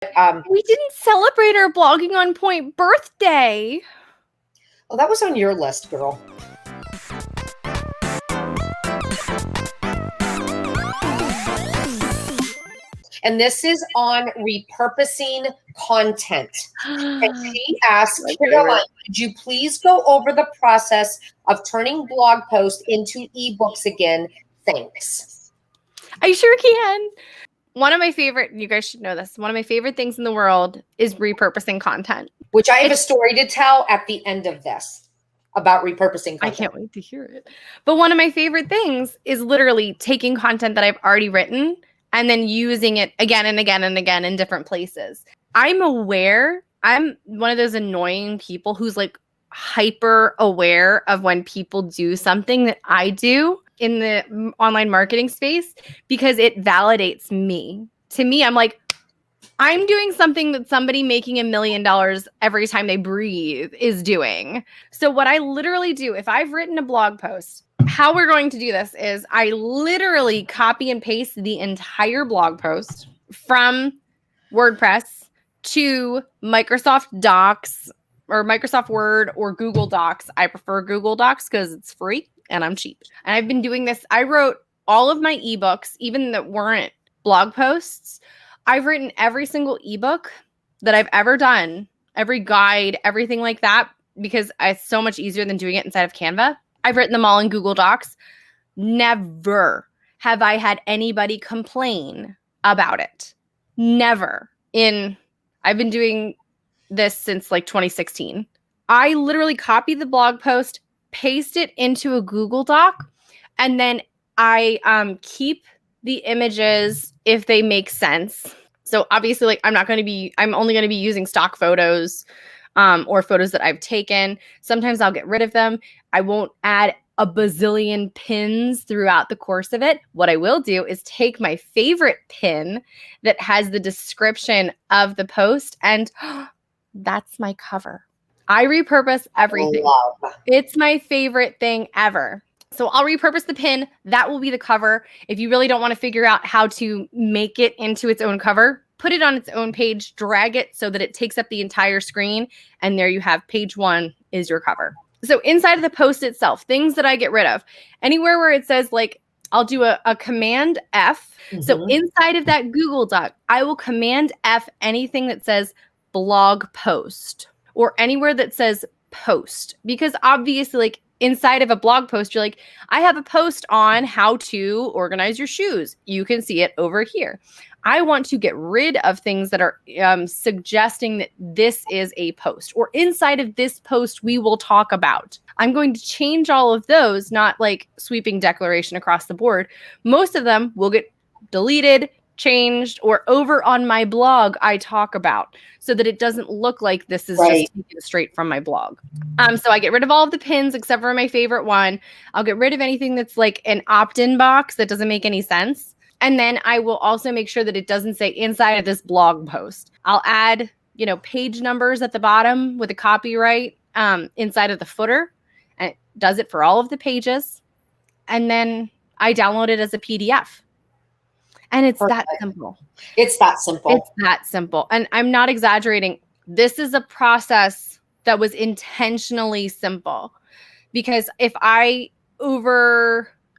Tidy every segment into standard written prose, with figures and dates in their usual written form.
We didn't celebrate our Blogging on Point birthday. Well, that was on your list, girl. And this is on repurposing content. And she asked, Caroline, could you please go over the process of turning blog posts into ebooks again? Thanks. I sure can. One of my favorite, you guys should know this, one of my favorite things in the world is repurposing content. Which I have a story to tell at the end of this about repurposing content. I can't wait to hear it. But one of my favorite things is literally taking content that I've already written and then using it again and again and again in different places. I'm aware, I'm one of those annoying people who's like hyper aware of when people do something that I do in the online marketing space because it validates me. To me, I'm like, I'm doing something that somebody making $1 million every time they breathe is doing. So what I literally do, if I've written a blog post, how we're going to do this is I literally copy and paste the entire blog post from WordPress to Microsoft Docs or Microsoft Word or Google Docs. I prefer Google Docs because it's free and I'm cheap. And I've been doing this. I wrote all of my ebooks, even that weren't blog posts. I've written every single ebook that I've ever done, every guide, everything like that, because it's so much easier than doing it inside of Canva. I've written them all in Google Docs. Never have I had anybody complain about it. Never. I've been doing this since like 2016. I literally copy the blog post, paste it into a Google Doc, and then I keep the images if they make sense. So obviously, like I'm only going to be using stock photos or photos that I've taken. Sometimes I'll get rid of them. I won't add a bazillion pins throughout the course of it. What I will do is take my favorite pin that has the description of the post, and that's my cover. I repurpose everything. Love. It's my favorite thing ever. So I'll repurpose the pin. That will be the cover. If you really don't want to figure out how to make it into its own cover, put it on its own page, drag it so that it takes up the entire screen. And there you have page 1 is your cover. So inside of the post itself, things that I get rid of, anywhere where it says like, I'll do a Command F. Mm-hmm. So inside of that Google Doc, I will Command F anything that says blog post or anywhere that says post, because obviously like inside of a blog post, you're like, I have a post on how to organize your shoes. You can see it over here. I want to get rid of things that are suggesting that this is a post or inside of this post, we will talk about. I'm going to change all of those, not like sweeping declaration across the board. Most of them will get deleted, changed, or over on my blog I talk about so that it doesn't look like this is just taken straight from my blog. So I get rid of all of the pins except for my favorite one. I'll get rid of anything that's like an opt-in box that doesn't make any sense. And then I will also make sure that it doesn't say inside of this blog post. I'll add, page numbers at the bottom with a copyright inside of the footer. And it does it for all of the pages. And then I download it as a PDF. And it's that simple. It's that simple. It's that simple. And I'm not exaggerating. This is a process that was intentionally simple. Because if I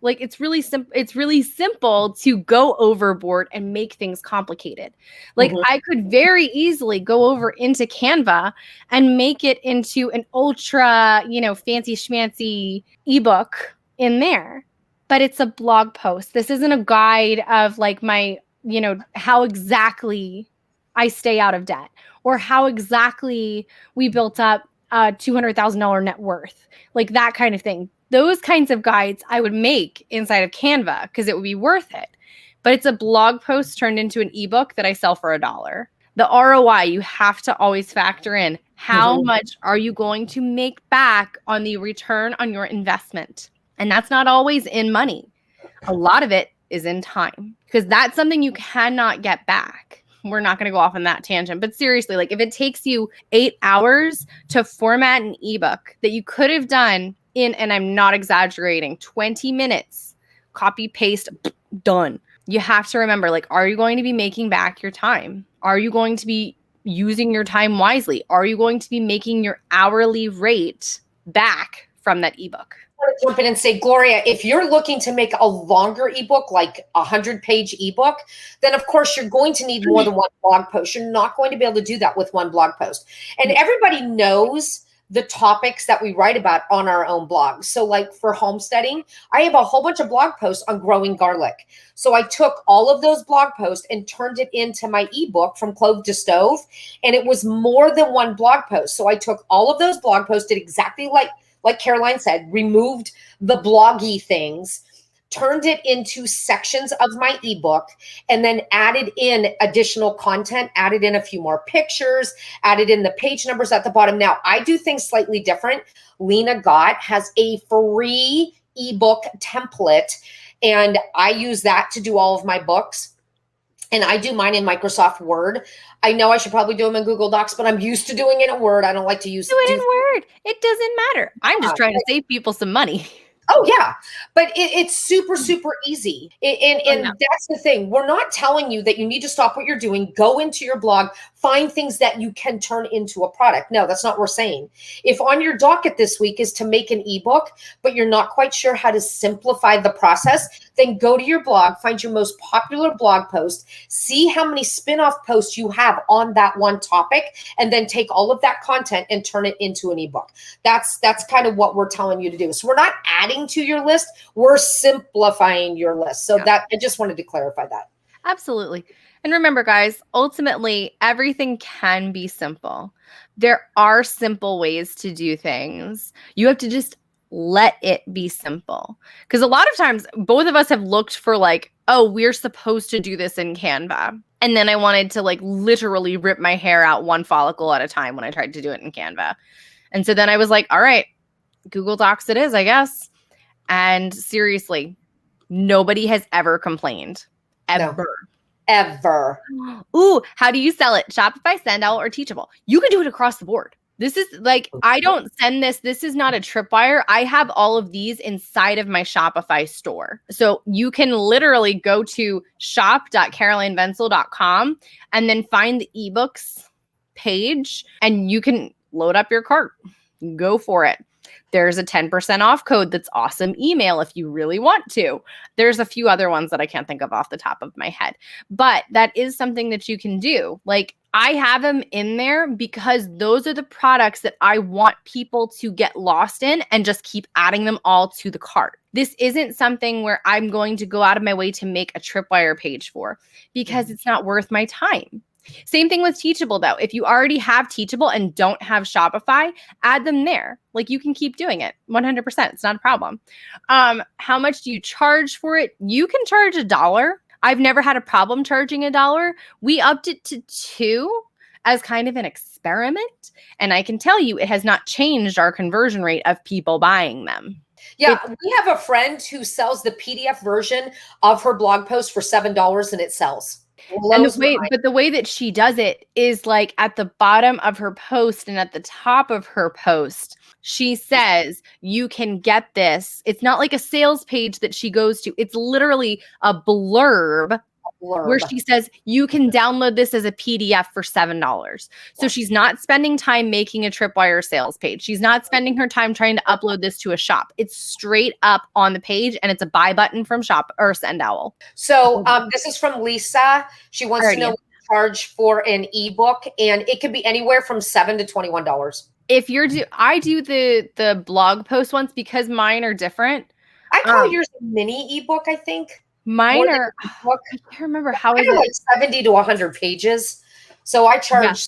it's really simple. It's really simple to go overboard and make things complicated. Like I could very easily go over into Canva and make it into an ultra, fancy schmancy ebook in there. But it's a blog post. This isn't a guide of like my, how exactly I stay out of debt or how exactly we built up a $200,000 net worth, like that kind of thing. Those kinds of guides I would make inside of Canva because it would be worth it. But it's a blog post turned into an ebook that I sell for $1. The ROI, you have to always factor in how much are you going to make back on the return on your investment. And that's not always in money. A lot of it is in time because that's something you cannot get back. We're not going to go off on that tangent. But seriously, like if it takes you 8 hours to format an ebook that you could have done in, and I'm not exaggerating, 20 minutes, copy, paste, done. you have to remember, like, are you going to be making back your time? Are you going to be using your time wisely? Are you going to be making your hourly rate back from that ebook? I want to jump in and say, Gloria, if you're looking to make a longer ebook, like a 100-page ebook, then of course you're going to need more than one blog post. You're not going to be able to do that with one blog post. And everybody knows the topics that we write about on our own blog. So like for homesteading, I have a whole bunch of blog posts on growing garlic. So I took all of those blog posts and turned it into my ebook, From Clove to Stove. And it was more than one blog post. So I took all of those blog posts, did exactly like Caroline said, removed the bloggy things, turned it into sections of my ebook, and then added in additional content, added in a few more pictures, added in the page numbers at the bottom. Now, I do things slightly different. Lena Gott has a free ebook template, and I use that to do all of my books. And I do mine in Microsoft Word. I know I should probably do them in Google Docs, but I'm used to doing it in Word. I don't like to use Do it in Word. It doesn't matter. I'm just trying to save people some money. Oh, yeah. But it's super, super easy. And that's the thing. We're not telling you that you need to stop what you're doing, go into your blog, find things that you can turn into a product. No, that's not what we're saying. If on your docket this week is to make an ebook, but you're not quite sure how to simplify the process, then go to your blog, find your most popular blog post, see how many spin-off posts you have on that one topic, and then take all of that content and turn it into an ebook. That's kind of what we're telling you to do. So we're not adding to your list, we're simplifying your list. So that I just wanted to clarify that. Absolutely. And remember, guys, ultimately, everything can be simple. There are simple ways to do things. You have to just let it be simple. Because a lot of times, both of us have looked for like, oh, we're supposed to do this in Canva. And then I wanted to like literally rip my hair out one follicle at a time when I tried to do it in Canva. And so then I was like, all right, Google Docs it is, I guess. And seriously, nobody has ever complained. Ever. No. Ever. Ooh, how do you sell it? Shopify, Sendowl, or Teachable? You can do it across the board. This is like, I don't send this. This is not a tripwire. I have all of these inside of my Shopify store. So you can literally go to shop.carolinevenzel.com and then find the ebooks page and you can load up your cart. Go for it. There's a 10% off code that's awesome email if you really want to. There's a few other ones that I can't think of off the top of my head, but that is something that you can do. Like I have them in there because those are the products that I want people to get lost in and just keep adding them all to the cart. This isn't something where I'm going to go out of my way to make a tripwire page for because it's not worth my time. Same thing with Teachable, though. If you already have Teachable and don't have Shopify, add them there. Like you can keep doing it 100%. It's not a problem. How much do you charge for it? You can charge $1. I've never had a problem charging $1. We upped it to $2 as kind of an experiment. And I can tell you it has not changed our conversion rate of people buying them. Yeah, we have a friend who sells the PDF version of her blog post for $7 and it sells. And the way that she does it is like at the bottom of her post and at the top of her post, she says, you can get this. It's not like a sales page that she goes to. It's literally a blurb where she says, you can download this as a PDF for $7. So she's not spending time making a tripwire sales page. She's not spending her time trying to upload this to a shop. It's straight up on the page and it's a buy button from Shop or Sendowl. So this is from Lisa. She wants to know what to charge for an ebook, and it could be anywhere from $7 to $21. If you're I do the blog post ones because mine are different. I call yours a mini ebook, I think. Mine are, I can't remember how is it like 70 to 100 pages. So I charge.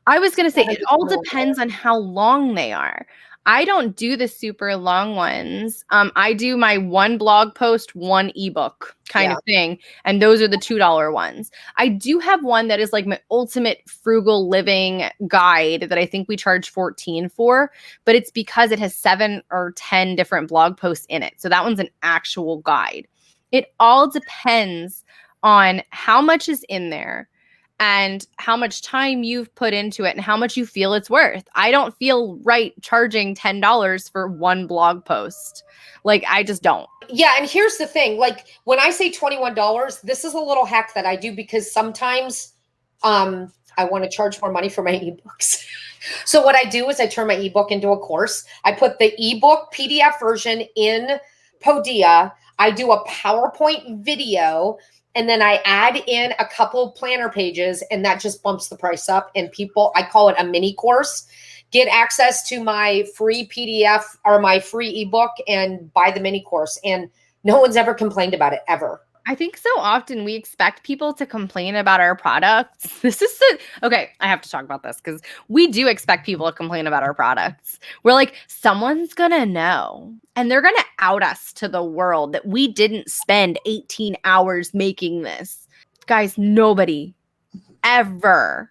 I was going to say, it all depends on how long they are. I don't do the super long ones. I do my one blog post, one ebook kind of thing. And those are the $2 ones. I do have one that is like my ultimate frugal living guide that I think we charge $14 for, but it's because it has 7 or 10 different blog posts in it. So that one's an actual guide. It all depends on how much is in there and how much time you've put into it and how much you feel it's worth. I don't feel right charging $10 for one blog post. Like, I just don't. Yeah, and here's the thing. Like, when I say $21, this is a little hack that I do because sometimes I want to charge more money for my ebooks. So what I do is I turn my ebook into a course. I put the ebook PDF version in Podia. I do a PowerPoint video, and then I add in a couple planner pages, and that just bumps the price up. And people, I call it a mini course, get access to my free PDF or my free ebook and buy the mini course. And no one's ever complained about it, ever. I think so often we expect people to complain about our products. Okay, I have to talk about this because we do expect people to complain about our products. We're like, someone's gonna know, and they're gonna out us to the world that we didn't spend 18 hours making this. Guys, nobody ever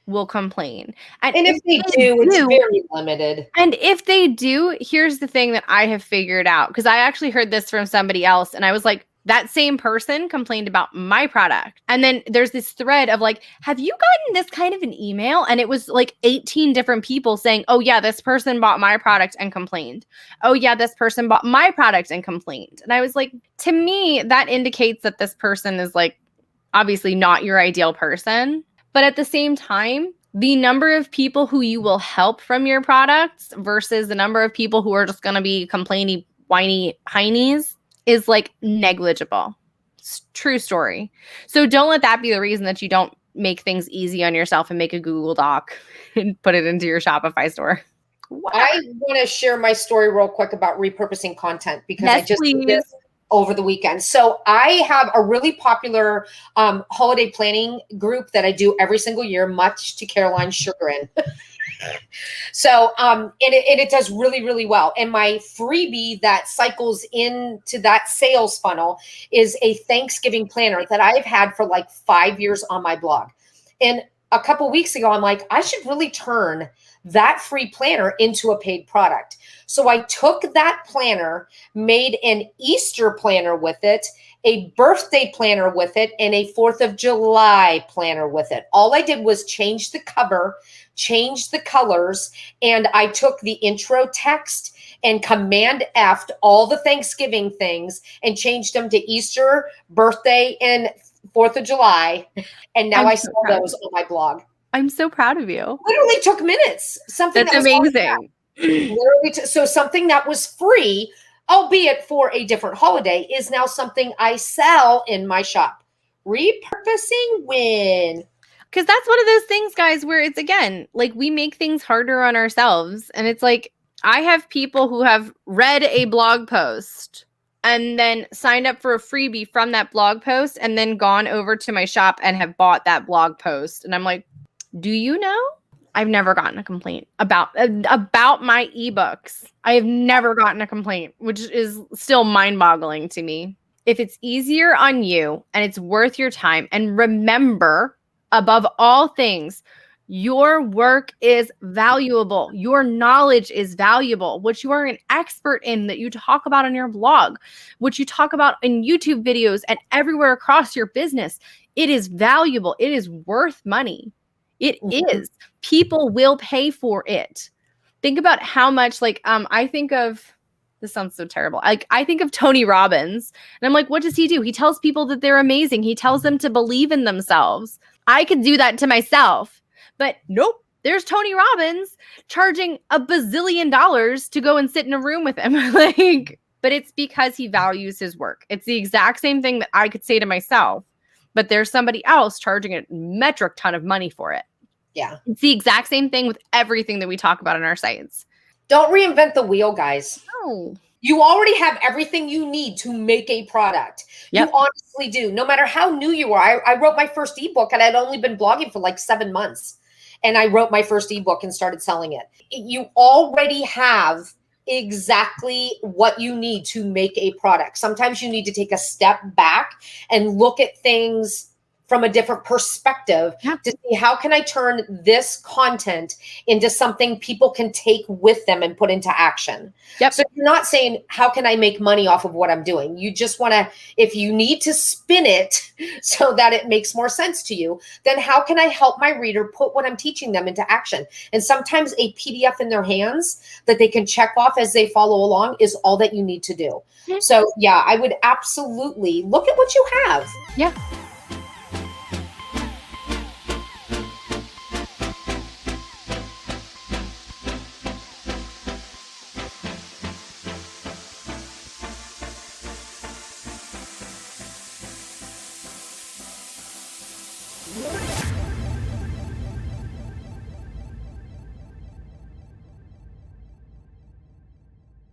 will complain. And if they do, it's very limited. And if they do, here's the thing that I have figured out, because I actually heard this from somebody else, and I was like, that same person complained about my product. And then there's this thread of like, have you gotten this kind of an email? And it was like 18 different people saying, oh yeah, this person bought my product and complained. Oh yeah, this person bought my product and complained. And I was like, to me, that indicates that this person is like, obviously not your ideal person. But at the same time, the number of people who you will help from your products versus the number of people who are just going to be complaining, whiny heinies is like negligible. It's true story. So don't let that be the reason that you don't make things easy on yourself and make a Google Doc and put it into your Shopify store. Wow. I want to share my story real quick about repurposing content because I just did this over the weekend. So I have a really popular holiday planning group that I do every single year, much to Caroline's chagrin. So, and it does really, really well. And my freebie that cycles into that sales funnel is a Thanksgiving planner that I've had for like 5 years on my blog. And a couple weeks ago, I'm like, I should really turn that free planner into a paid product. So I took that planner, made an Easter planner with it, a birthday planner with it, and a 4th of July planner with it. All I did was change the cover, change the colors, and I took the intro text and Command F'd all the Thanksgiving things and changed them to Easter, birthday, and 4th of July. And now I sell those on my blog. I'm so proud of you. Literally took minutes. Something that's amazing. So something that was free, albeit for a different holiday, is now something I sell in my shop. Repurposing win. Because that's one of those things, guys, where it's, again, like we make things harder on ourselves. And it's like, I have people who have read a blog post and then signed up for a freebie from that blog post and then gone over to my shop and have bought that blog post. And I'm like, do you know? I've never gotten a complaint about my ebooks. I have never gotten a complaint, which is still mind-boggling to me. If it's easier on you and it's worth your time, and remember, above all things, your work is valuable. Your knowledge is valuable. What you are an expert in that you talk about on your blog, what you talk about in YouTube videos and everywhere across your business, it is valuable. It is worth money. It is. People will pay for it. Think about how much, like, I think of, this sounds so terrible. Like, I think of Tony Robbins, and I'm like, what does he do? He tells people that they're amazing. He tells them to believe in themselves. I could do that to myself, but nope. There's Tony Robbins charging $1 bazillion to go and sit in a room with him. Like, but it's because he values his work. It's the exact same thing that I could say to myself, but there's somebody else charging a metric ton of money for it. Yeah. It's the exact same thing with everything that we talk about on our sites. Don't reinvent the wheel, guys. No. You already have everything you need to make a product. Yep. You honestly do. No matter how new you are. I wrote my first ebook and I'd only been blogging for like 7 months. And I wrote my first ebook and started selling it. You already have exactly what you need to make a product. Sometimes you need to take a step back and look at things from a different perspective Yeah. to see how can I turn this content into something people can take with them and put into action. Yep. So you're not saying, how can I make money off of what I'm doing? You just want to, if you need to spin it so that it makes more sense to you, then how can I help my reader put what I'm teaching them into action? And sometimes a PDF in their hands that they can check off as they follow along is all that you need to do. So yeah, I would absolutely look at what you have. Yeah.